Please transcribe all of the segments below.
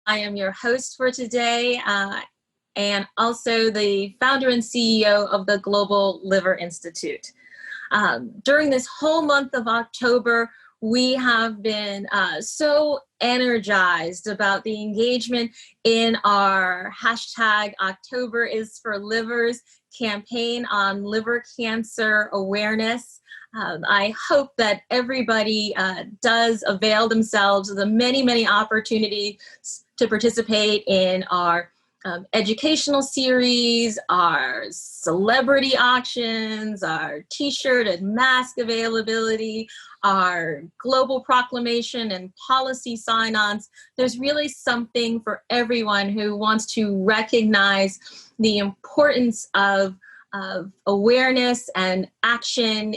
I am your host for today, and also the founder and CEO of the Global Liver Institute. During this whole month of October, we have been so energized about the engagement in our hashtag October is for Livers campaign on liver cancer awareness. I hope that everybody does avail themselves of the many opportunities to participate in our educational series, our celebrity auctions, our t-shirt and mask availability, our global proclamation and policy sign-ons. There's really something for everyone who wants to recognize the importance of awareness and action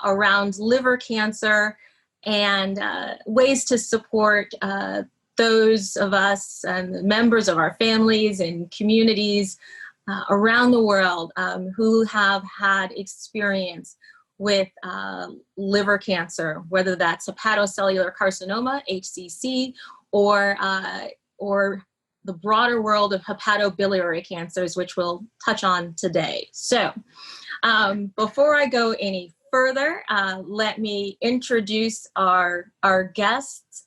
around liver cancer and ways to support those of us and members of our families and communities around the world who have had experience with liver cancer, whether that's hepatocellular carcinoma, HCC, or the broader world of hepatobiliary cancers, which we'll touch on today. So before I go any further, let me introduce our guests.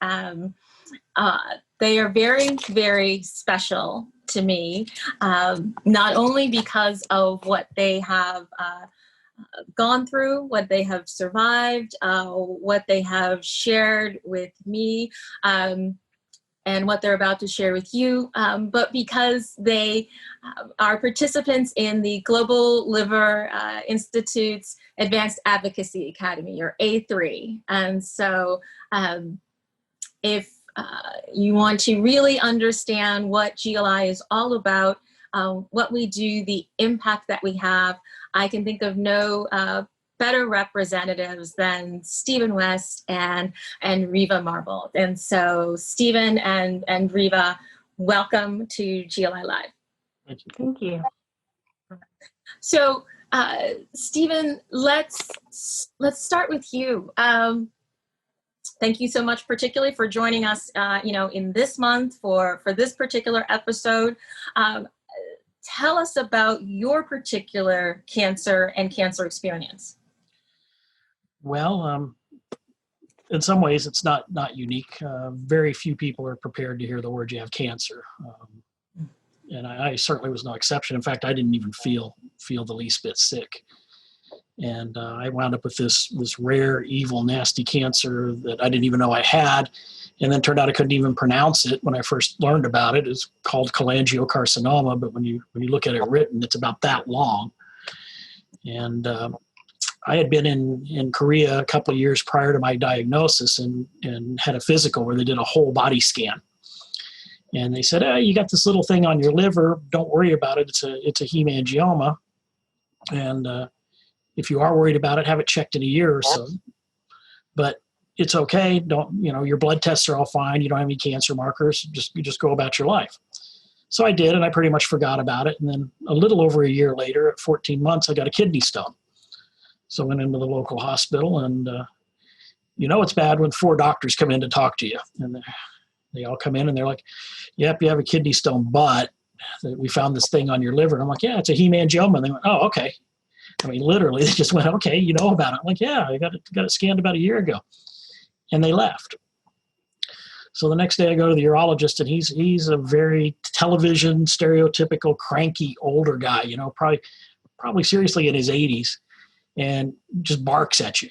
They are very special to me, not only because of what they have gone through, what they have survived, what they have shared with me, and what they're about to share with you, but because they are participants in the Global Liver Institute's Advanced Advocacy Academy, or A3. And so if you want to really understand what GLI is all about, what we do, the impact that we have, I can think of no better representatives than Stephen West and Reva Marble. And so Stephen and Reva, welcome to GLI Live. Thank you. So Stephen, let's start with you. Thank you so much, particularly for joining us, in this month for this particular episode. Tell us about your particular cancer and cancer experience. Well, in some ways, it's not unique. Very few people are prepared to hear the word you have cancer, and I certainly was no exception. In fact, I didn't even feel the least bit sick. And I wound up with this rare, evil, nasty cancer that I didn't even know I had. And then turned out I couldn't even pronounce it when I first learned about it. It's called cholangiocarcinoma, but when you look at it written, it's about that long. And I had been in Korea a couple of years prior to my diagnosis and had a physical where they did a whole body scan. And they said, you got this little thing on your liver. Don't worry about it. It's a hemangioma. And if you are worried about it, have it checked in a year or so. But it's okay. Your blood tests are all fine. You don't have any cancer markers. You just go about your life. So I did, and I pretty much forgot about it. And then a little over a year later, at 14 months, I got a kidney stone. So I went into the local hospital, and it's bad when 4 doctors come in to talk to you. And they all come in, and they're like, yep, you have a kidney stone, but we found this thing on your liver. And I'm like, yeah, it's a hemangioma. And they went, oh, okay. I mean, literally, they just went, okay, you know about it. I'm like, yeah, I got it scanned about a year ago. And they left. So the next day I go to the urologist, and he's a very television, stereotypical, cranky, older guy, probably seriously in his 80s, and just barks at you.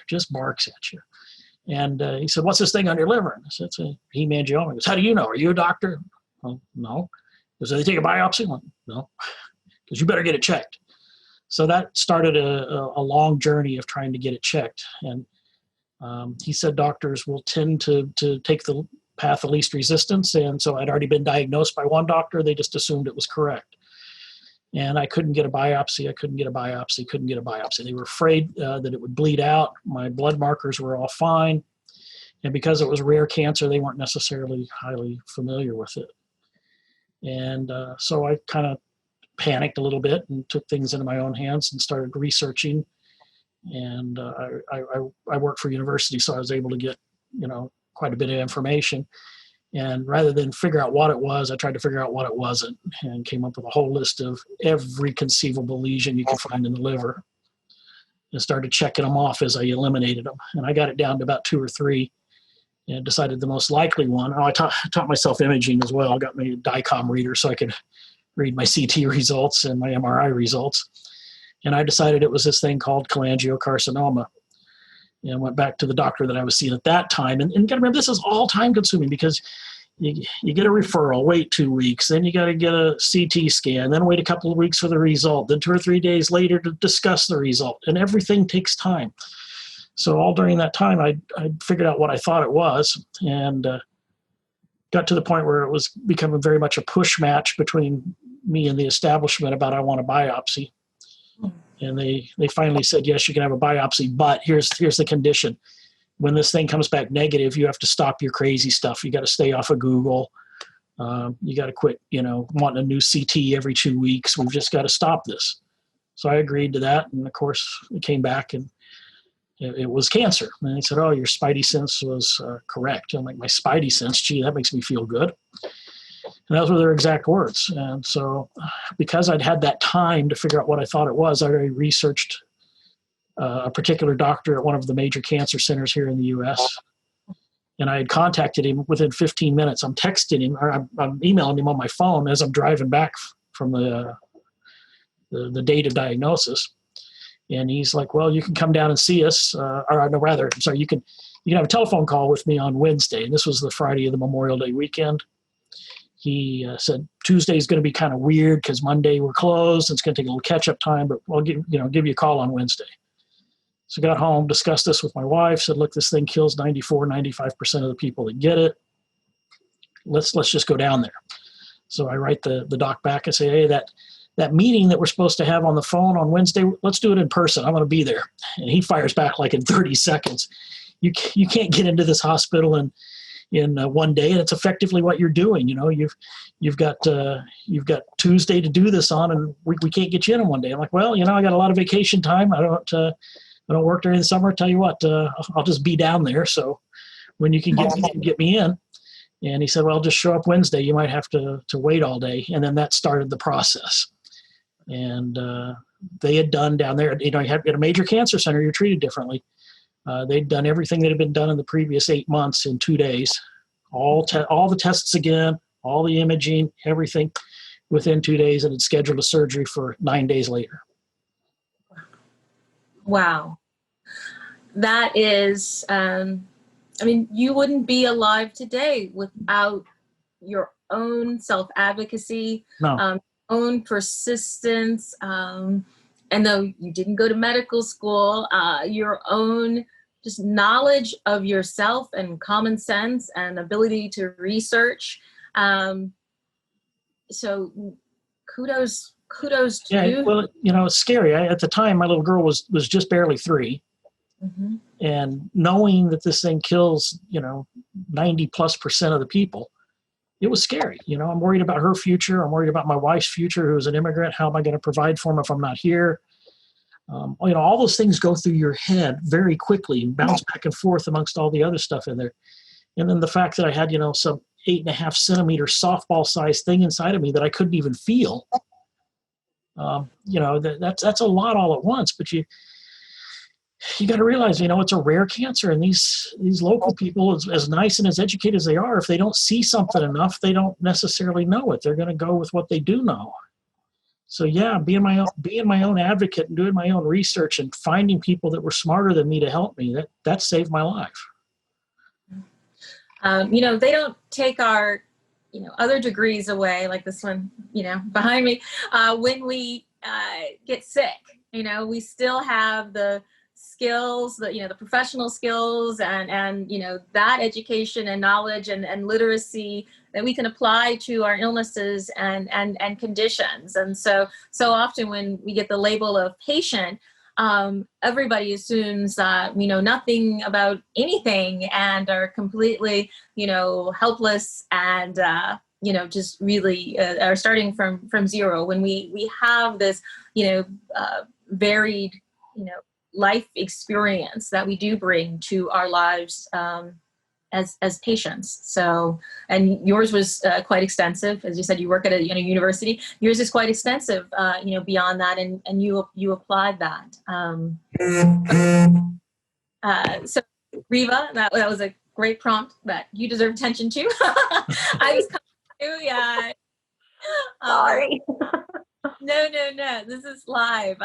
And he said, what's this thing on your liver? And I said, it's a hemangioma. He goes, how do you know? Are you a doctor? Well, no. He goes, did they take a biopsy? Well, no. Because you better get it checked. So that started a long journey of trying to get it checked. And he said doctors will tend to take the path of least resistance. And so I'd already been diagnosed by one doctor. They just assumed it was correct. And I couldn't get a biopsy. They were afraid that it would bleed out. My blood markers were all fine. And because it was rare cancer, they weren't necessarily highly familiar with it. And so I kind of panicked a little bit and took things into my own hands and started researching. And I worked for university, so I was able to get, quite a bit of information. And rather than figure out what it was, I tried to figure out what it wasn't and came up with a whole list of every conceivable lesion you could find in the liver and started checking them off as I eliminated them. And I got it down to about 2 or 3 and decided the most likely one. Oh, I taught myself imaging as well. I got my DICOM reader so I could read my CT results and my MRI results. And I decided it was this thing called cholangiocarcinoma. And went back to the doctor that I was seeing at that time. And you got to remember, this is all time consuming because you get a referral, wait 2 weeks, then you got to get a CT scan, then wait a couple of weeks for the result, then 2 or 3 days later to discuss the result. And everything takes time. So all during that time, I figured out what I thought it was and got to the point where it was becoming very much a push match between me and the establishment about I want a biopsy. And they finally said, yes, you can have a biopsy, but here's the condition. When this thing comes back negative, you have to stop your crazy stuff. You got to stay off of Google. You got to quit, wanting a new CT every 2 weeks. We've just got to stop this. So I agreed to that. And of course, it came back and it was cancer. And they said, oh, your spidey sense was correct. I'm like, my spidey sense, gee, that makes me feel good. And those were their exact words. And so because I'd had that time to figure out what I thought it was, I already researched a particular doctor at one of the major cancer centers here in the U.S. And I had contacted him within 15 minutes. I'm texting him, or I'm emailing him on my phone as I'm driving back from the date of diagnosis. And he's like, well, you can come down and see us. You can have a telephone call with me on Wednesday. And this was the Friday of the Memorial Day weekend. He said Tuesday is going to be kind of weird because Monday we're closed. And it's going to take a little catch-up time, but I'll give you a call on Wednesday. So got home, discussed this with my wife, said, look, this thing kills 95% of the people that get it. Let's just go down there. So I write the doc back and say, hey, that meeting that we're supposed to have on the phone on Wednesday, let's do it in person. I'm going to be there. And he fires back like in 30 seconds. You can't get into this hospital in 1 day, and it's effectively what you're doing. You've got Tuesday to do this on, and we can't get you in 1 day. I'm like, well, I got a lot of vacation time. I don't work during the summer. Tell you what, I'll just be down there. So when you can get me in. And he said, well, just show up Wednesday. You might have to wait all day. And then that started the process. And they had done down there, you have at a major cancer center, you're treated differently. They'd done everything that had been done in the previous 8 months in 2 days, all the tests again, all the imaging, everything within 2 days, and had scheduled a surgery for 9 days later. Wow. That is, you wouldn't be alive today without your own self-advocacy, No. Own persistence, and though you didn't go to medical school, your own just knowledge of yourself and common sense and ability to research. So kudos to you. Well, it's scary. At the time, my little girl was just barely 3. Mm-hmm. And knowing that this thing kills, 90+% of the people, it was scary. I'm worried about her future. I'm worried about my wife's future, who's an immigrant. How am I going to provide for them if I'm not here? All those things go through your head very quickly and bounce back and forth amongst all the other stuff in there. And then the fact that I had, some 8.5 centimeter softball sized thing inside of me that I couldn't even feel. That's a lot all at once, but you got to realize, it's a rare cancer, and these local people, as nice and as educated as they are, if they don't see something enough, they don't necessarily know it. They're going to go with what they do know. So yeah, being my own advocate and doing my own research and finding people that were smarter than me to help me, that saved my life. They don't take our, other degrees away, like this one, behind me, when we get sick. We still have the skills, the professional skills and that education and knowledge and literacy that we can apply to our illnesses and conditions. And so often when we get the label of patient, everybody assumes that we know nothing about anything and are completely, helpless and, just really are starting from zero, when we have this, varied, life experience that we do bring to our lives as patients. So, and yours was quite extensive. As you said, you work at a university. Yours is quite extensive, beyond that, and you applied that. So, Reva, that was a great prompt that you deserve attention to. I was coming to, yeah. Sorry. No. This is live.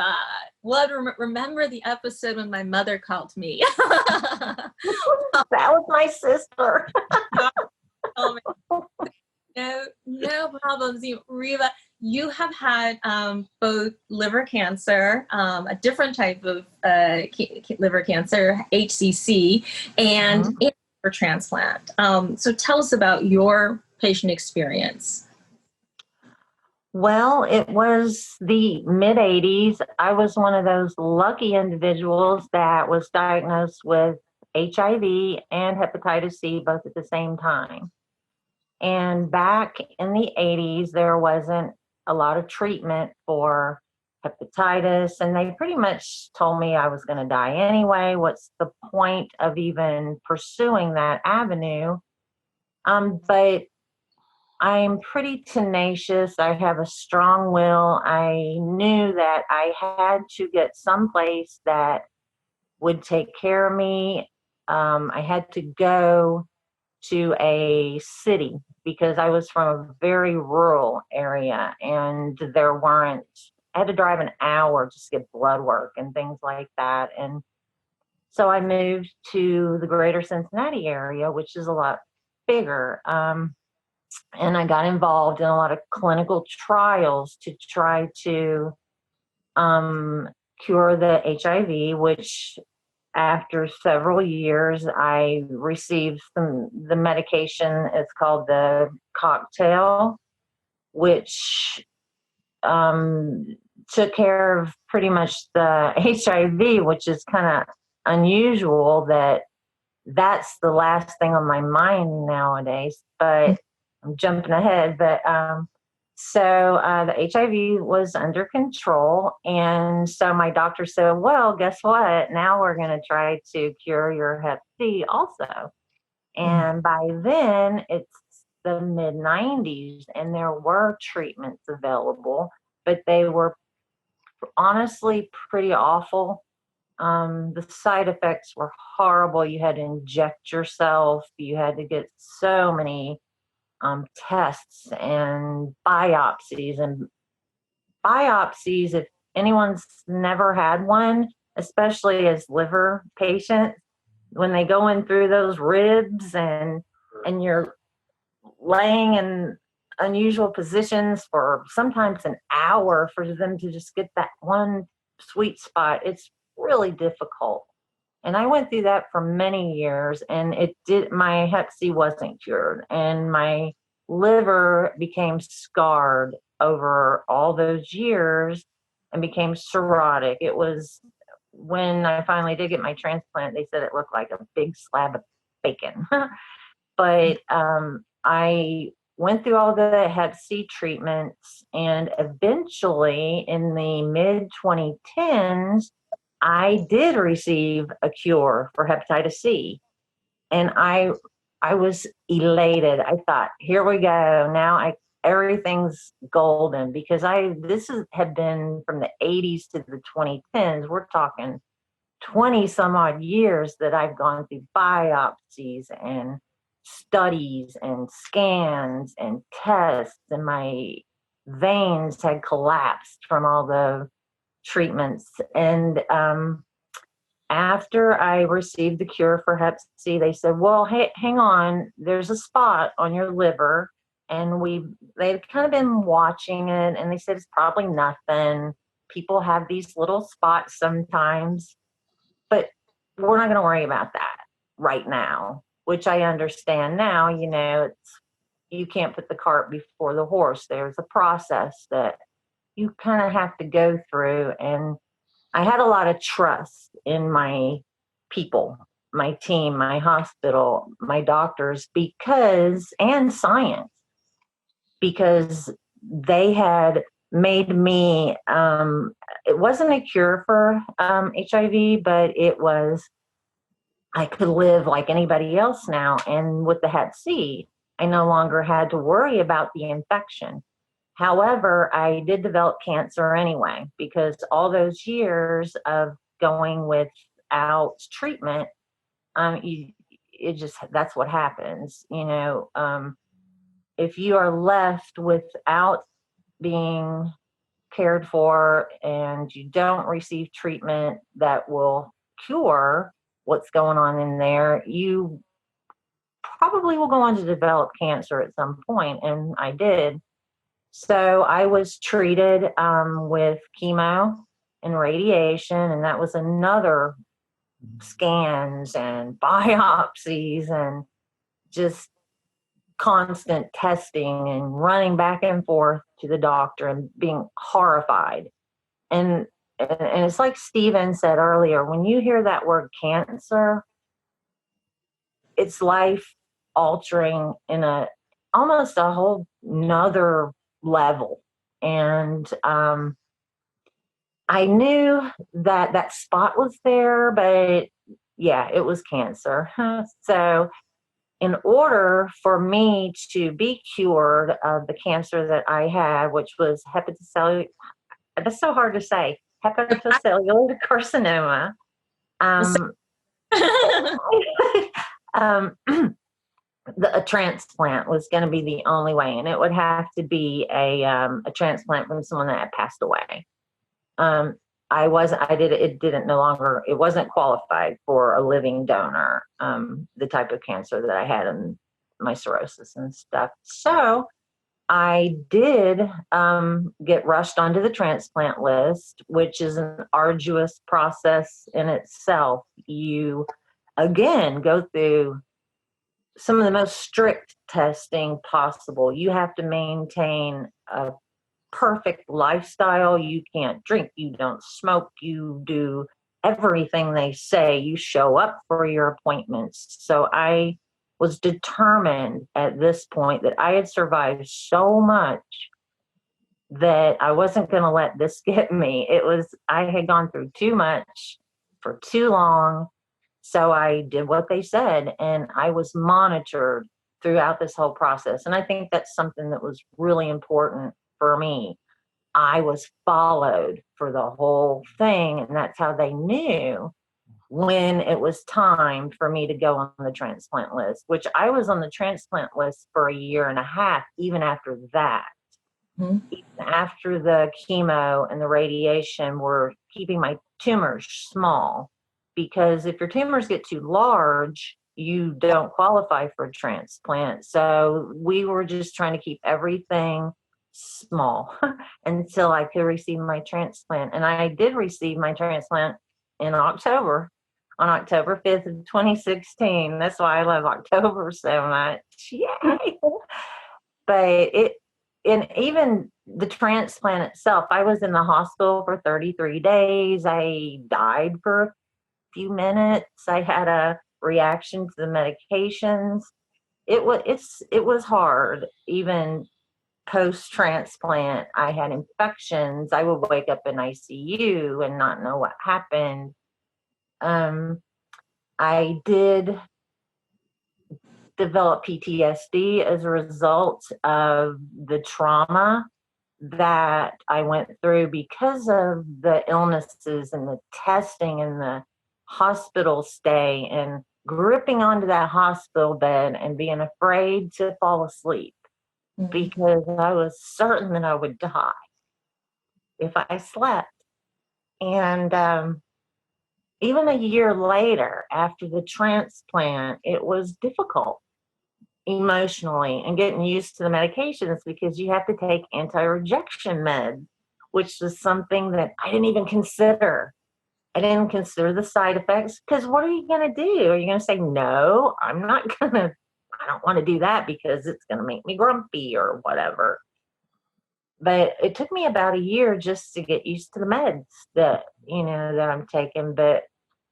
Remember the episode when my mother called me? That was my sister. No problems. Reva, you have had both liver cancer, a different type of liver cancer, HCC, and liver transplant. So tell us about your patient experience. Well, it was the mid 80s. I was one of those lucky individuals that was diagnosed with HIV and hepatitis C both at the same time. And back in the 80s, there wasn't a lot of treatment for hepatitis, and they pretty much told me I was going to die anyway. What's the point of even pursuing that avenue? But I'm pretty tenacious. I have a strong will. I knew that I had to get someplace that would take care of me. I had to go to a city because I was from a very rural area, and I had to drive an hour just to get blood work and things like that. And so I moved to the greater Cincinnati area, which is a lot bigger. And I got involved in a lot of clinical trials to try to cure the HIV, which after several years, I received the medication. It's called the cocktail, which took care of pretty much the HIV, which is kind of unusual that that's the last thing on my mind nowadays. But I'm jumping ahead. But so the HIV was under control. And so my doctor said, well, guess what? Now we're going to try to cure your Hep C also. And by then, it's the mid 90s, and there were treatments available, but they were honestly pretty awful. The side effects were horrible. You had to inject yourself. You had to get so many tests and biopsies. And biopsies, if anyone's never had one, especially as liver patients, when they go in through those ribs and you're laying in unusual positions for sometimes an hour for them to just get that one sweet spot, it's really difficult. And I went through that for many years, and my Hep C wasn't cured, and my liver became scarred over all those years and became cirrhotic. It was when I finally did get my transplant, they said it looked like a big slab of bacon. But I went through all the Hep C treatments, and eventually in the mid 2010s, I did receive a cure for hepatitis C, and I was elated. I thought, here we go. Now everything's golden, because had been from the 80s to the 2010s. We're talking 20 some odd years that I've gone through biopsies and studies and scans and tests, and my veins had collapsed from all the treatments. And after I received the cure for Hep C, they said, well, hey, hang on, there's a spot on your liver. And they've kind of been watching it, and they said it's probably nothing. People have these little spots sometimes, but we're not going to worry about that right now, which I understand now. You can't put the cart before the horse. There's a process that you kind of have to go through. And I had a lot of trust in my people, my team, my hospital, my doctors, and science, because they had made me, it wasn't a cure for HIV, but it was I could live like anybody else now. And with the Hep C, I no longer had to worry about the infection. However, I did develop cancer anyway, because all those years of going without treatment, that's what happens. If you are left without being cared for and you don't receive treatment that will cure what's going on in there, you probably will go on to develop cancer at some point, and I did. So I was treated with chemo and radiation, and that was another scans and biopsies and just constant testing and running back and forth to the doctor and being horrified. And it's like Stephen said earlier, when you hear that word cancer, it's life altering in almost a whole nother level. And I knew that spot was there, but yeah, it was cancer. So in order for me to be cured of the cancer that I had, which was hepatocellular, that's so hard to say, hepatocellular carcinoma, a transplant was going to be the only way, and it would have to be a transplant from someone that had passed away. It wasn't qualified for a living donor, the type of cancer that I had and my cirrhosis and stuff. So I did get rushed onto the transplant list, which is an arduous process in itself. You, again, go through some of the most strict testing possible. You have to maintain a perfect lifestyle. You can't drink, you don't smoke, you do everything they say. You show up for your appointments. So I was determined at this point that I had survived so much that I wasn't going to let this get me. I had gone through too much for too long. So I did what they said, and I was monitored throughout this whole process. And I think that's something that was really important for me. I was followed for the whole thing, and that's how they knew when it was time for me to go on the transplant list, which I was on the transplant list for 1.5 years, even after that. Mm-hmm. Even after the chemo and the radiation were keeping my tumors small, because if your tumors get too large, you don't qualify for a transplant. So we were just trying to keep everything small until I could receive my transplant. And I did receive my transplant in October, on October 5th of 2016. That's why I love October so much. Yay! But even the transplant itself, I was in the hospital for 33 days. I died for a few minutes. I had a reaction to the medications. It was hard. Even post-transplant, I had infections. I would wake up in ICU and not know what happened. I did develop PTSD as a result of the trauma that I went through because of the illnesses and the testing and the hospital stay and gripping onto that hospital bed and being afraid to fall asleep, mm-hmm. because I was certain that I would die if I slept. And even 1 year later, after the transplant, it was difficult emotionally and getting used to the medications, because you have to take anti-rejection meds, which was something that I didn't even consider. I didn't consider the side effects, because what are you going to do? Are you going to say, no, I don't want to do that because it's going to make me grumpy or whatever. But it took me about 1 year just to get used to the meds that I'm taking. But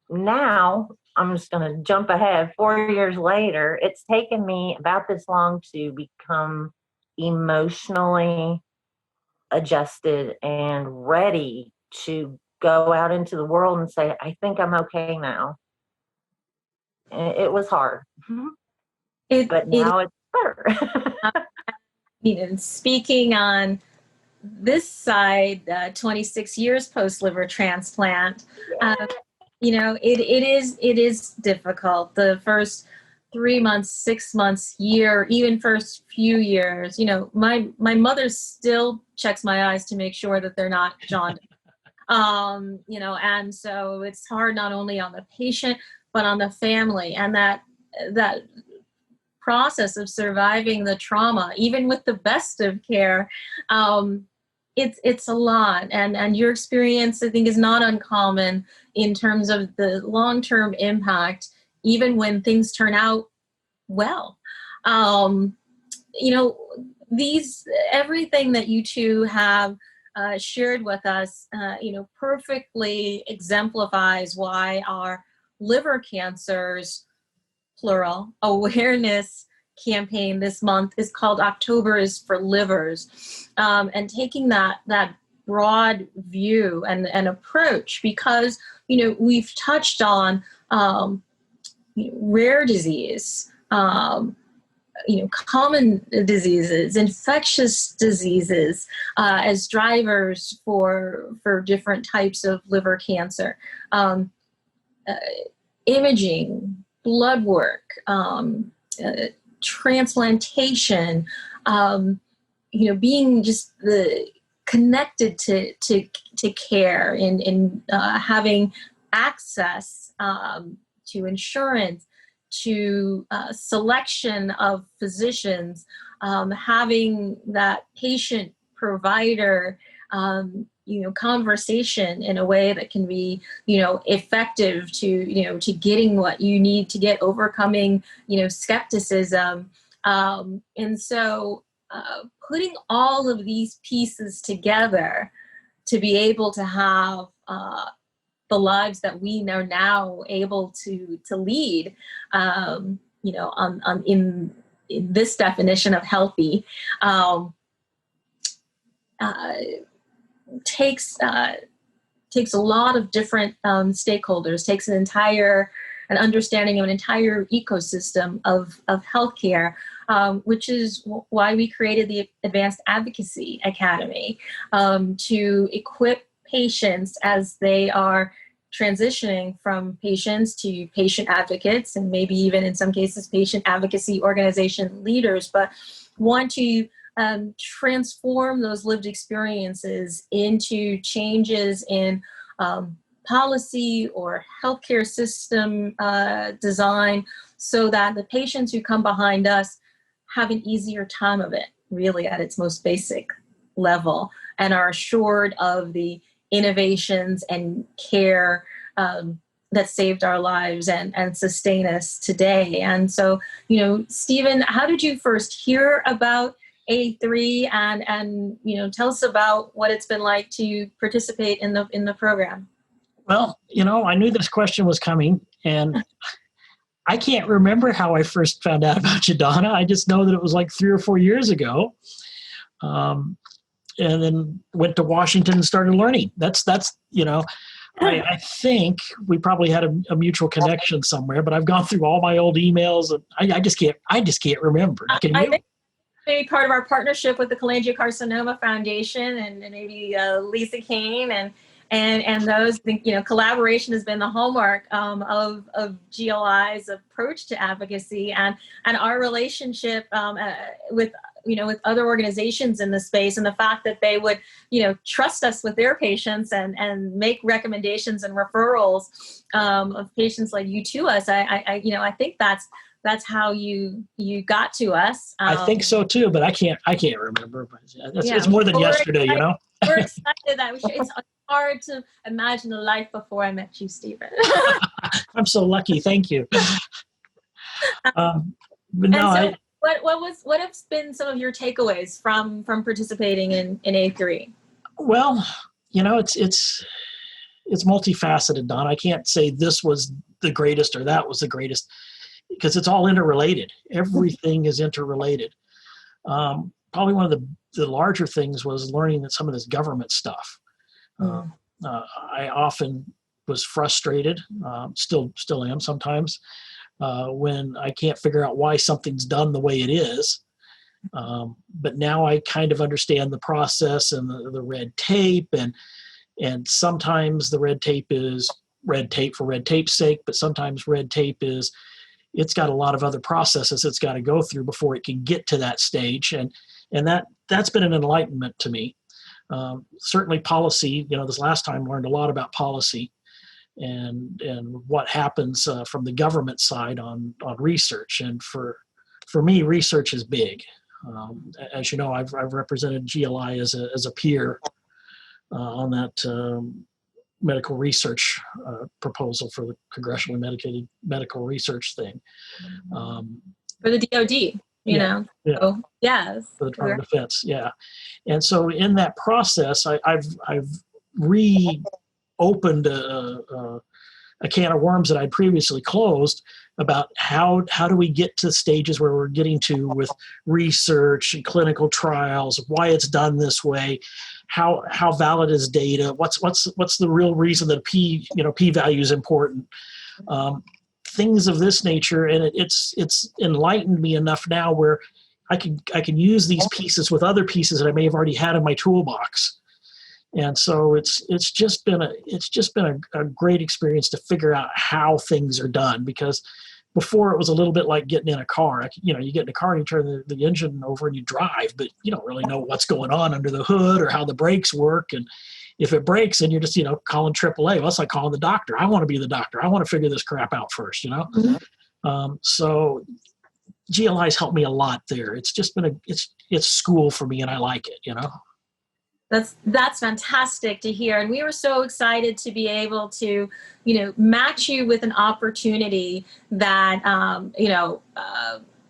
now I'm just going to jump ahead. 4 years later, it's taken me about this long to become emotionally adjusted and ready to go out into the world and say, I think I'm okay now. it was hard. But It now it's better. speaking on this side, 26 years post liver transplant, it is difficult. The first 3 months, 6 months, year, even first few years, my mother still checks my eyes to make sure that they're not jaundiced. And so it's hard not only on the patient, but on the family, and that process of surviving the trauma, even with the best of care, it's a lot. And your experience, I think, is not uncommon in terms of the long-term impact, even when things turn out well. Everything that you two have shared with us, perfectly exemplifies why our liver cancers, plural, awareness campaign this month is called October is for Livers, and taking that broad view and approach, because we've touched on rare disease, common diseases, infectious diseases as drivers for different types of liver cancer, imaging, blood work, transplantation, being just connected to care, in having access to insurance, to selection of physicians, having that patient provider conversation in a way that can be effective to getting what you need to get, overcoming skepticism, and so putting all of these pieces together to be able to have the lives that we are now able to lead, in this definition of healthy, takes a lot of different stakeholders, takes an understanding of an entire ecosystem of healthcare, which is why we created the Advanced Advocacy Academy, to equip patients as they are transitioning from patients to patient advocates, and maybe even in some cases patient advocacy organization leaders, but want to transform those lived experiences into changes in policy or healthcare system design, so that the patients who come behind us have an easier time of it, really at its most basic level, and are assured of the innovations and care that saved our lives and sustain us today. And so, Stephen, how did you first hear about A3, and tell us about what it's been like to participate in the program? Well, I knew this question was coming, and I can't remember how I first found out about you, Donna. I just know that it was like 3 or 4 years ago. And then went to Washington and started learning. That's I think we probably had a mutual connection somewhere, but I've gone through all my old emails, and I just can't remember. Can you? Maybe part of our partnership with the Cholangiocarcinoma Foundation and maybe Lisa Kane and those, collaboration has been the hallmark of GLI's approach to advocacy, and our relationship with other organizations in the space, and the fact that they would trust us with their patients and make recommendations and referrals of patients like you to us. I think that's how you got to us. I think so too, but I can't remember. It's more than yesterday, We're excited that it's hard to imagine a life before I met you, Stephen. I'm so lucky. Thank you. But no, what have been some of your takeaways from participating in A3? Well, it's multifaceted, Don. I can't say this was the greatest or that was the greatest, because it's all interrelated. Everything is interrelated. Probably one of the larger things was learning that some of this government stuff. I often was frustrated, still am sometimes, when I can't figure out why something's done the way it is. But now I kind of understand the process and the red tape, and sometimes the red tape is red tape for red tape's sake, but sometimes red tape is, it's got a lot of other processes it's got to go through before it can get to that stage. And that's been an enlightenment to me. Certainly policy, this last time learned a lot about policy and what happens from the government side on research. And for me, research is big. As you know, I've represented GLI as a peer on that medical research proposal for the congressionally medicated medical research thing. For the DoD, you know. Yeah. So, yes. For the Department of Defense, yeah. And so in that process, I've reopened a can of worms that I'd previously closed about how do we get to stages where we're getting to with research and clinical trials, why it's done this way, how valid is data, what's the real reason that p value is important, things of this nature. And it's enlightened me enough now where I can use these pieces with other pieces that I may have already had in my toolbox. And so it's just been a great experience to figure out how things are done, because before it was a little bit like getting in a car. You get in a car and you turn the engine over and you drive, but you don't really know what's going on under the hood or how the brakes work. And if it breaks, then you're just, calling AAA. Well, that's like calling the doctor. I want to be the doctor. I want to figure this crap out first, Mm-hmm. So GLI's helped me a lot there. It's just been it's school for me, and I like it, That's fantastic to hear. And we were so excited to be able to, match you with an opportunity that,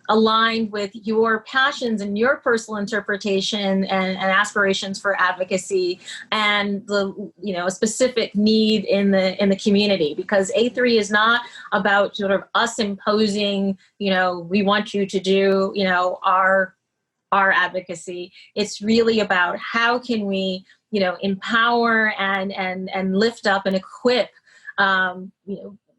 aligned with your passions and your personal interpretation and aspirations for advocacy and a specific need in the community. Because A3 is not about sort of us imposing, we want you to do, our advocacy. It's really about how can we, empower and lift up and equip,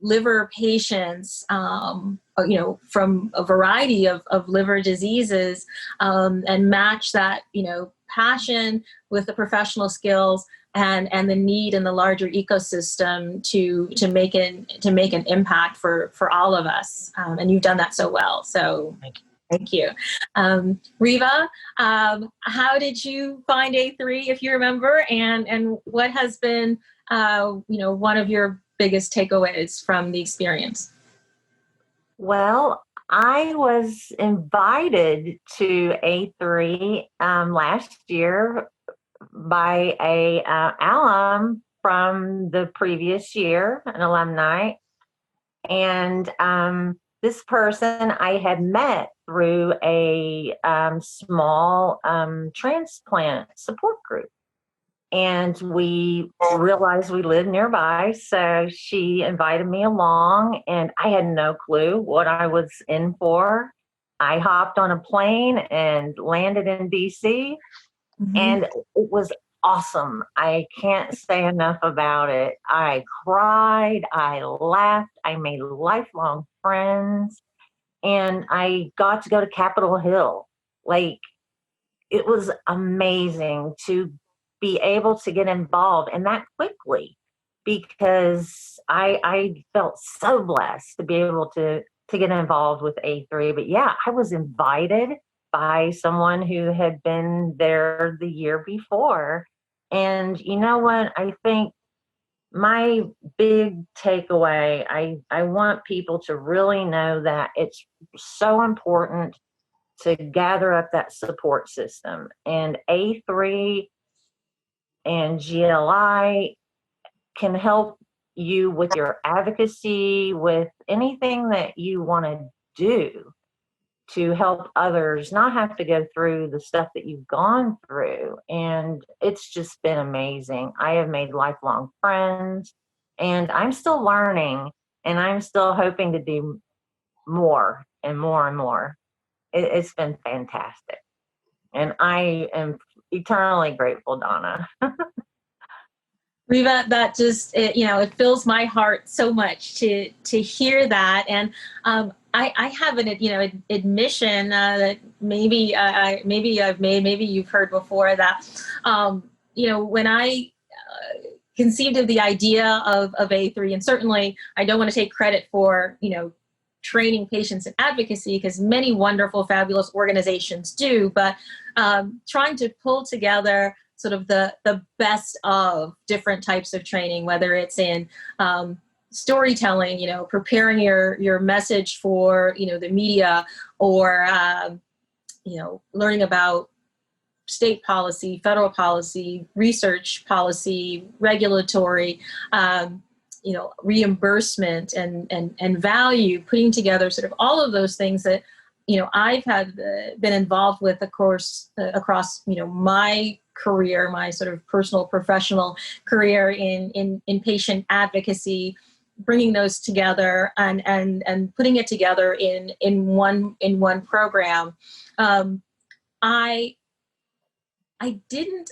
liver patients, from a variety of liver diseases, and match that, passion with the professional skills and the need in the larger ecosystem to make an impact for all of us. And you've done that so well. So thank you. Reva, how did you find A3, if you remember, and what has been, one of your biggest takeaways from the experience? Well, I was invited to A3 last year by a alum from the previous year, an alumni, and this person I had met through a small transplant support group. And we realized we lived nearby, so she invited me along, and I had no clue what I was in for. I hopped on a plane and landed in DC, Mm-hmm. and it was awesome. I can't say enough about it. I cried, I laughed, I made lifelong friends, and I got to go to Capitol Hill. It was amazing to be able to get involved and that quickly, because I felt so blessed to be able to get involved with A3. But yeah, I was invited by someone who had been there the year before. And you know what? I think my big takeaway, I want people to really know that it's so important to gather up that support system. And A3 and GLI can help you with your advocacy, with anything that you want to do to help others not have to go through the stuff that you've gone through. And it's just been amazing. I have made lifelong friends, and I'm still learning, and I'm still hoping to do more and more and more. It's been fantastic. And I am eternally grateful, Donna. Reva, that just, it fills my heart so much to hear that. And I have an, admission that maybe I've made, maybe you've heard before that, when I conceived of the idea of A3, and certainly I don't want to take credit for, training patients in advocacy, because many wonderful, fabulous organizations do, but trying to pull together sort of the best of different types of training, whether it's in storytelling, preparing your message for, the media, or, learning about state policy, federal policy, research policy, regulatory, reimbursement and value, putting together sort of all of those things that, I've been involved with, of course, across, my career, my sort of personal, professional career in patient advocacy, bringing those together and putting it together in one program. I didn't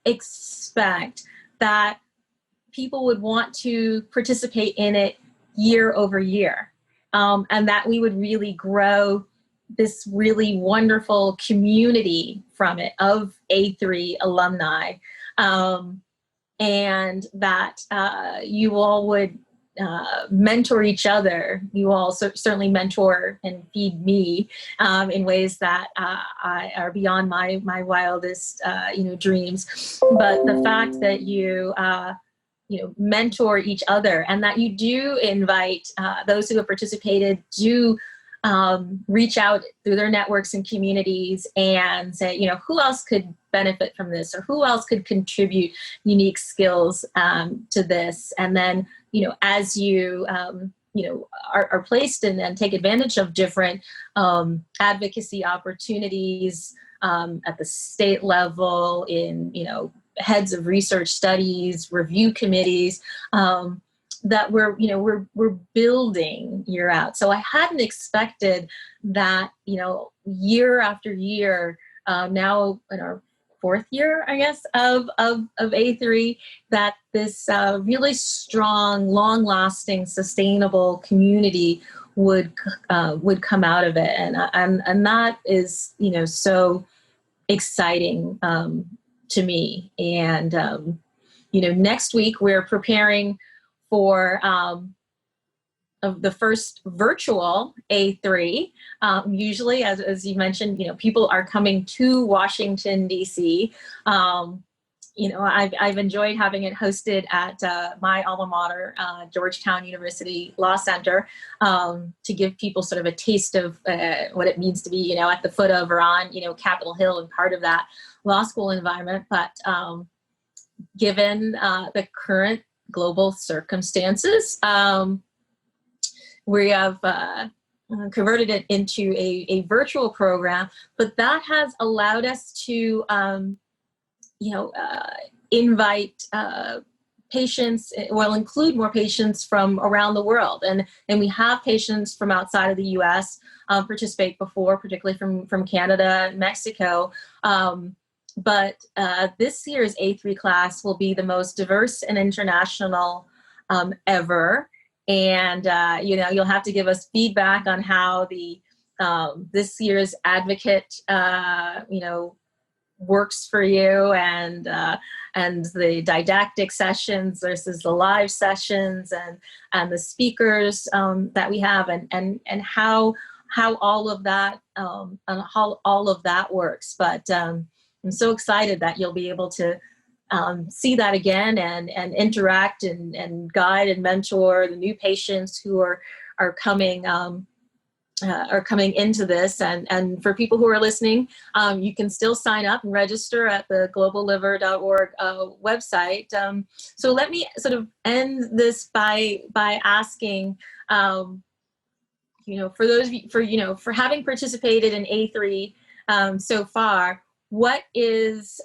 expect that people would want to participate in it year over year, and that we would really grow this really wonderful community from it of A3 alumni, and that you all would mentor each other. You all certainly mentor and feed me in ways that are beyond my wildest dreams. But the fact that you mentor each other, and that you do invite those who have participated, do reach out through their networks and communities and say, who else could benefit from this, or who else could contribute unique skills to this. And then, as you, are placed and take advantage of different advocacy opportunities at the state level, in, heads of research studies, review committees, that we're building year out. So I hadn't expected that, year after year, now in our fourth year, I guess, of A3, that this really strong, long-lasting, sustainable community would come out of it, and that is, so exciting to me. And next week we're preparing for of the first virtual A3. Usually, as you mentioned, people are coming to Washington, D.C. I've enjoyed having it hosted at my alma mater, Georgetown University Law Center, to give people sort of a taste of what it means to be, at the foot of or on, Capitol Hill, and part of that law school environment. But given the current global circumstances, we have converted it into a virtual program, but that has allowed us to, invite patients, include more patients from around the world. And we have patients from outside of the U.S. Participate before, particularly from Canada and Mexico. But this year's A3 class will be the most diverse and international ever. And, you'll have to give us feedback on how the this year's advocate, works for you, and the didactic sessions versus the live sessions, and the speakers that we have, and how all of that works. But I'm so excited that you'll be able to see that again, and interact and guide and mentor the new patients who are coming into this. And for people who are listening, you can still sign up and register at the globalliver.org website. So let me sort of end this by asking, for those of you, for having participated in A3 so far, what is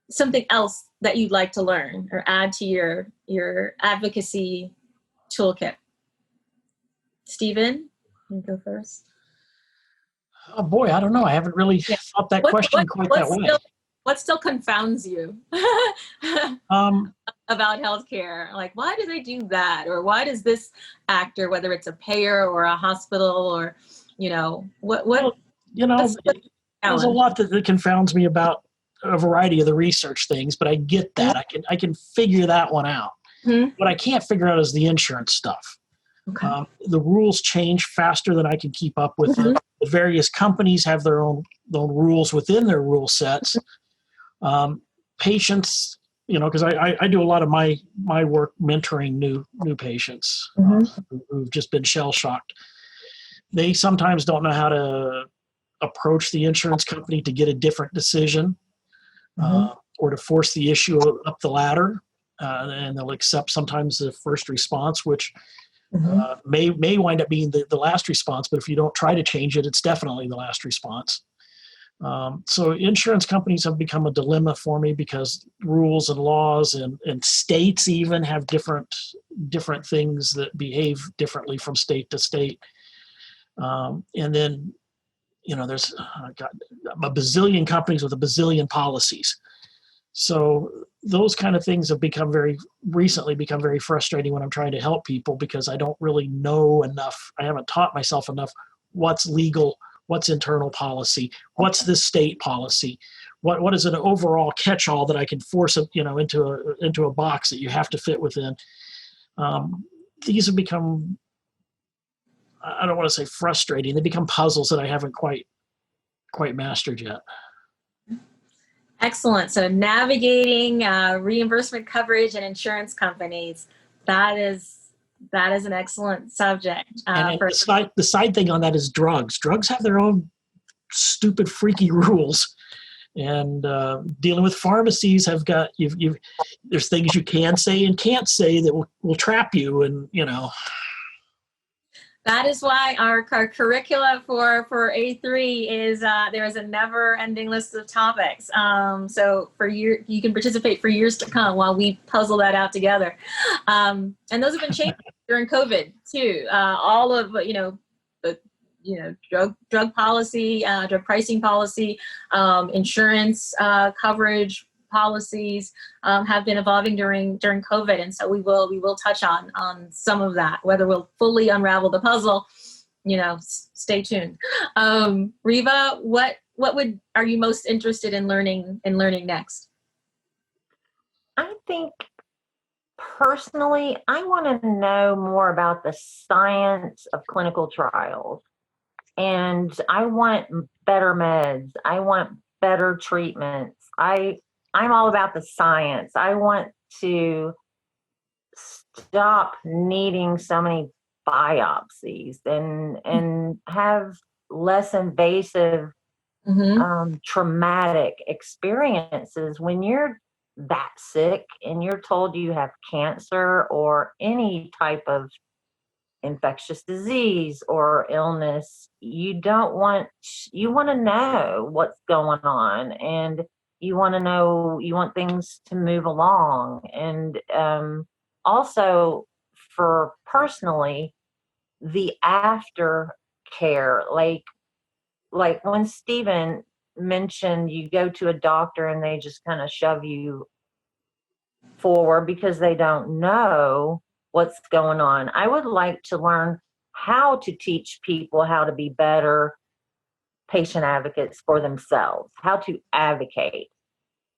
something else that you'd like to learn or add to your advocacy toolkit? Stephen, you go first. Oh boy, I don't know. I haven't really thought that question quite that way. what still confounds you Um, about healthcare? Like, why do they do that? Or why does this actor, whether it's a payer or a hospital or, what well, what's the there's a challenge? lot that confounds me about a variety of the research things, but I get that. I can figure that one out. Mhm. What I can't figure out is the insurance stuff. Okay. The rules change faster than I can keep up with Mhm. them. The various companies have their own rules within their rule sets. Patients, because I do a lot of my work mentoring new patients who've just been shell shocked. They sometimes don't know how to approach the insurance company to get a different decision, or to force the issue up the ladder, and they'll accept sometimes the first response, which may wind up being the last response. But if you don't try to change it, it's definitely the last response. So insurance companies have become a dilemma for me because rules and laws and states even have different things that behave differently from state to state. And then, there's got a bazillion companies with a bazillion policies. So those kind of things have recently become very frustrating when I'm trying to help people, because I don't really know enough. I haven't taught myself enough what's legal, what's internal policy, what's the state policy, what is an overall catch-all that I can force into a box that you have to fit within. These have become, I don't want to say frustrating, they become puzzles that I haven't quite mastered yet. Excellent. So navigating reimbursement coverage and insurance companies, that is an excellent subject. And the side thing on that is drugs. Drugs have their own stupid, freaky rules. And dealing with pharmacies have got there's things you can say and can't say that will trap you, and That is why our curricula for A3 is there is a never-ending list of topics. So you can participate for years to come while we puzzle that out together. And those have been changed during COVID too. All of the drug policy, drug pricing policy, insurance coverage policies have been evolving during COVID, and so we will touch on some of that. Whether we'll fully unravel the puzzle, stay tuned. Reva, what are you most interested in learning next? I think personally, I want to know more about the science of clinical trials, and I want better meds. I want better treatments. I'm all about the science. I want to stop needing so many biopsies and have less invasive traumatic experiences when you're that sick and you're told you have cancer or any type of infectious disease or illness. You want to know what's going on, and you want things to move along. And also, for personally, the aftercare, like when Stephen mentioned you go to a doctor and they just kind of shove you forward because they don't know what's going on. I would like to learn how to teach people how to be better patient advocates for themselves, how to advocate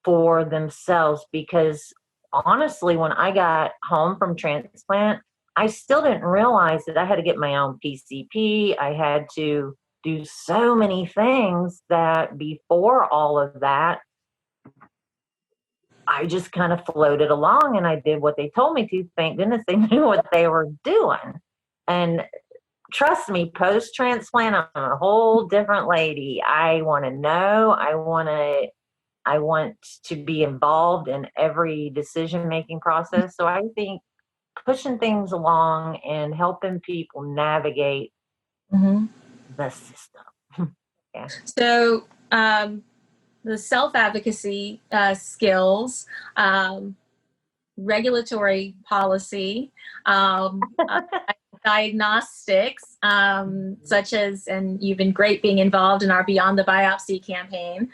for themselves, because honestly, when I got home from transplant, I still didn't realize that I had to get my own PCP. I had to do so many things that before all of that, I just kind of floated along and I did what they told me to. Thank goodness they knew what they were doing. And trust me, post-transplant, I'm a whole different lady. I want to know. I want to be involved in every decision-making process. So I think pushing things along and helping people navigate the system. Yeah. So the self-advocacy skills, regulatory policy, diagnostics, such as, and you've been great being involved in our Beyond the Biopsy campaign.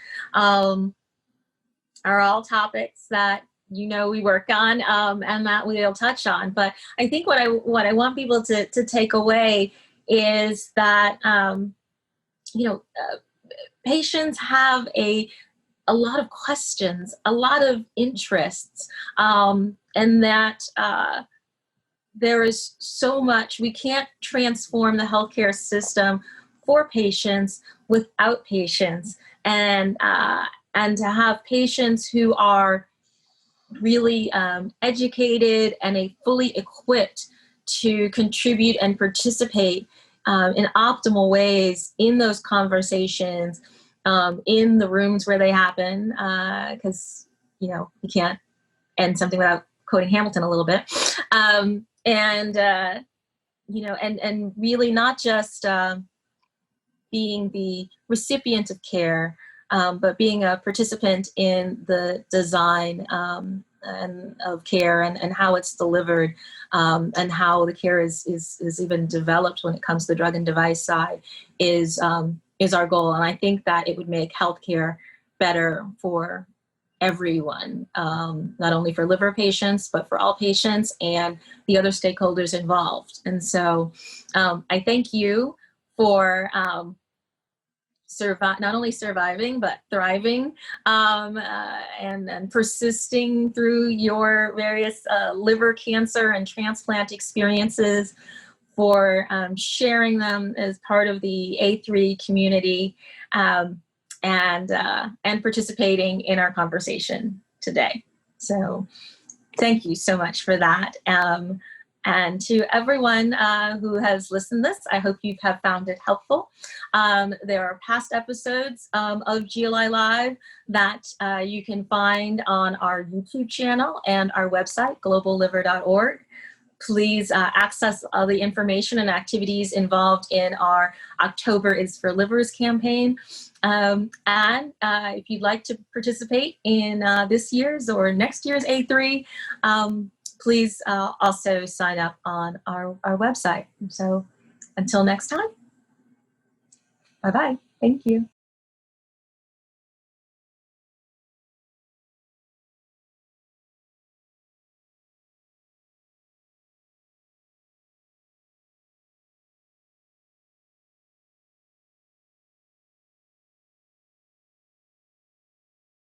are all topics that we work on, and that we'll touch on. But I think what I want people to take away is that patients have a lot of questions, a lot of interests, and that there is so much. We can't transform the healthcare system for patients without patients, and to have patients who are really educated and fully equipped to contribute and participate in optimal ways in those conversations, in the rooms where they happen, because you can't end something without quoting Hamilton a little bit, and really not just being the recipient of care, but being a participant in the design and of care, and how it's delivered, and how the care is even developed when it comes to the drug and device side is our goal. And I think that it would make healthcare better for everyone, not only for liver patients, but for all patients and the other stakeholders involved. And so I thank you for not only surviving, but thriving, and persisting through your various liver cancer and transplant experiences, for sharing them as part of the A3 community, and participating in our conversation today. So thank you so much for that. And to everyone who has listened to this, I hope you have found it helpful. There are past episodes of GLI Live that you can find on our YouTube channel and our website, globalliver.org. Please access all the information and activities involved in our October is for Livers campaign. And if you'd like to participate in this year's or next year's A3, please also sign up on our website. So until next time, bye-bye. Thank you.